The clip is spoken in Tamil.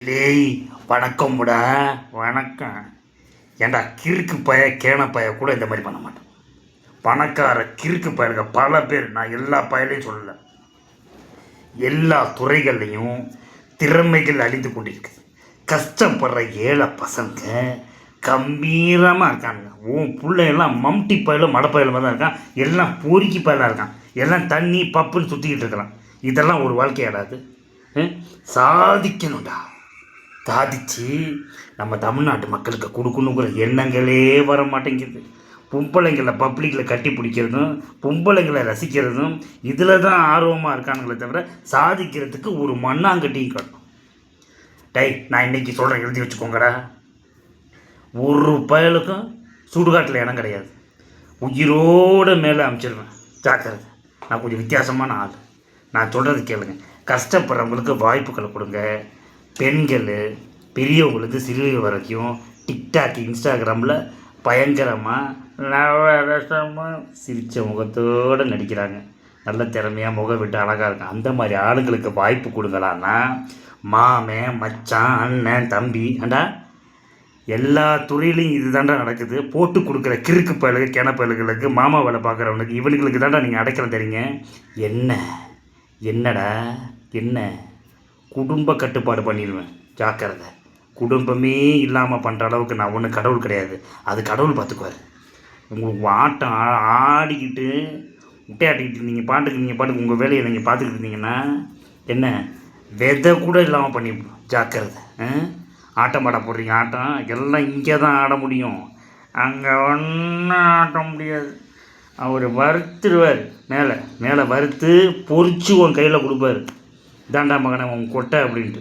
லேய் வணக்கம்டா. வணக்கம். ஏன்டா கிறுக்கு பய கேன பய கூட இந்த மாதிரி பண்ண மாட்டேன். பணக்கார கிறுக்கு பயலுங்க பல பேர், நான் எல்லா பயலையும் சொல்லலை, எல்லா துறைகள்லையும் திறமைகள் அழிந்து கொண்டிருக்குது. கஷ்டப்படுற ஏழை பசங்க கம்பீரமாக இருக்கானுங்க. உன் பிள்ளையெல்லாம் மம்டி பயலும் மடப்பயலுமாக தான் இருக்கான். எல்லாம் பொறுக்கி பயலாக இருக்கான். எல்லாம் தண்ணி பப்புன்னு சுற்றிக்கிட்டு இருக்கலாம். இதெல்லாம் ஒரு வாழ்க்கையாடாது. சாதிக்கணும்டா. சாதிச்சு நம்ம தமிழ்நாட்டு மக்களுக்கு கொடுக்கணுங்கிற எண்ணங்களே வர மாட்டேங்குது. பொம்பளைங்களை பப்ளிக்கில் கட்டி பிடிக்கிறதும் பொம்பளைங்களை ரசிக்கிறதும் இதில் தான் ஆர்வமாக இருக்கானுங்களே தவிர சாதிக்கிறதுக்கு ஒரு மண்ணாங்கட்டியும் கட்டணும். நான் இன்றைக்கி சொல்கிறேன், எழுதி வச்சுக்கோங்கடா. ஒரு பயலுக்கும் சுடுகாட்டில் இடம் கிடையாது. உயிரோடு மேலே அமைச்சிருவேன். ஜாக்கிரதை. நான் கொஞ்சம் வித்தியாசமான ஆள். நான் சொல்கிறது கேளுங்க. கஷ்டப்படுறவங்களுக்கு வாய்ப்புகளை கொடுங்க. பெண்கள் பெரியவங்களுக்கு சிறுவர்கள் வரைக்கும் டிக்டாக் இன்ஸ்டாகிராமில் பயங்கரமாக நவரசமாக சிரித்த முகத்தோடு நடிக்கிறாங்க. நல்ல திறமையாக முகம் விட்டு அழகாக இருக்கும். அந்த மாதிரி ஆளுங்களுக்கு வாய்ப்பு கொடுங்களான்னா மாமன் மச்சான் அண்ணன் தம்பி அண்டா எல்லா துறையிலையும் இது தாண்டா நடக்குது. போட்டு கொடுக்குற கிறுக்கு பயலுக்கு கிணப்பயலுகளுக்கு மாமா வேலை பார்க்குறவனுக்கு இவனுங்களுக்கு தாண்டா நீங்கள் அடைக்கலம் தரீங்க. என்னடா என்ன குடும்ப கட்டுப்பாடு பண்ணிடுவேன். ஜாக்கிரதை. குடும்பமே இல்லாமல் பண்ணுற அளவுக்கு நான் ஒன்றும் கடவுள் கிடையாது. அது கடவுள் பார்த்துக்குவார். உங்களுக்கு ஆட்டம் ஆடிக்கிட்டு முட்டையாட்டிக்கிட்டு நீங்கள் பாட்டுக்கு உங்கள் வேலையை நீங்கள் பார்த்துக்கிட்டு இருந்தீங்கன்னா என்ன விதை கூட இல்லாமல் பண்ணிவிடும். ஜாக்கிரதை. ஆட்டம் பாட போடுறீங்க. ஆட்டம் எல்லாம் இங்கே தான் ஆட முடியும், அங்கே ஒன்றும் ஆட்ட முடியாது. அவர் வறுத்துடுவார். மேலே வறுத்து பொறிச்சு உன் கையில் கொடுப்பார். இதாண்டா மகனை உன் கொட்டை அப்படின்ட்டு.